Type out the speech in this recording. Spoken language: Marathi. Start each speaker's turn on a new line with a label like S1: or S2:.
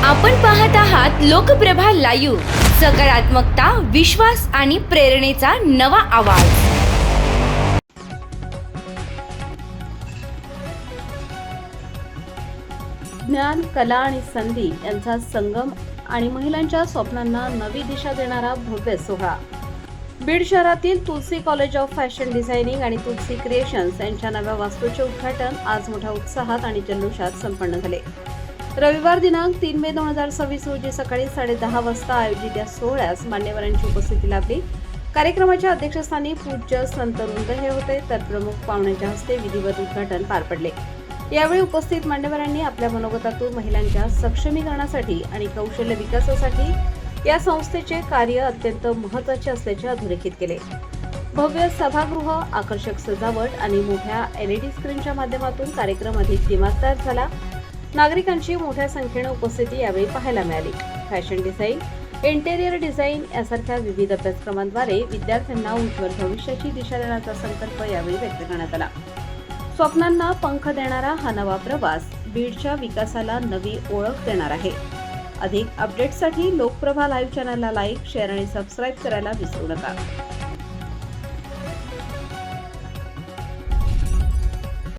S1: आपण पाहत आहात लोकप्रभा लाईव्ह, सकारात्मकता, विश्वास आणि प्रेरणेचा नवा आवाज।
S2: ज्ञान, कला आणि संधी यांचा संगम आणि महिलांच्या स्वप्नांना नवी दिशा देणारा भव्य सोहळा। बीड शहरातील तुलसी कॉलेज ऑफ फॅशन डिझायनिंग आणि तुलसी क्रिएशन्स यांच्या नव्या वास्तूचे उद्घाटन आज मोठ्या उत्साहात आणि जल्लोषात संपन्न झाले। रविवार दिनांक 3 मे 2026 रोजी सकाळी 10:30 वाजता आयोजित या सोहळ्यास मान्यवरांची उपस्थिती लाभली। कार्यक्रमाच्या अध्यक्षस्थानी पूज्य संत रुंद हे होते, तर प्रमुख पाहुण्यांच्या हस्ते विधिवत उद्घाटन पार पडले। यावेळी उपस्थित मान्यवरांनी आपल्या मनोगतातून महिलांच्या सक्षमीकरणासाठी आणि कौशल्य विकासासाठी या संस्थेचे कार्य अत्यंत महत्त्वाचे असल्याचे अधोरेखित केले। भव्य सभागृह, आकर्षक सजावट आणि मोठ्या LED स्क्रीनच्या माध्यमातून कार्यक्रम अधिक दिमागदार झाला। नागरिकांची मोठ्या संख्येने उपस्थिती यावेळी पाहायला मिळाली। फॅशन डिझाईन, इंटेरियर डिझाईन यासारख्या विविध अभ्यासक्रमांद्वारे विद्यार्थ्यांना उज्ज्वल भविष्याची दिशा देण्याचा संकल्प यावेळी व्यक्त करण्यात आला। स्वप्नांना पंख देणारा हा नवा प्रवास बीडच्या विकासाला नवी ओळख देणार आहे। अधिक अपडेट्ससाठी लोकप्रभा लाईव्ह चॅनलला लाईक, शेअर आणि सबस्क्राईब करायला विसरू नका।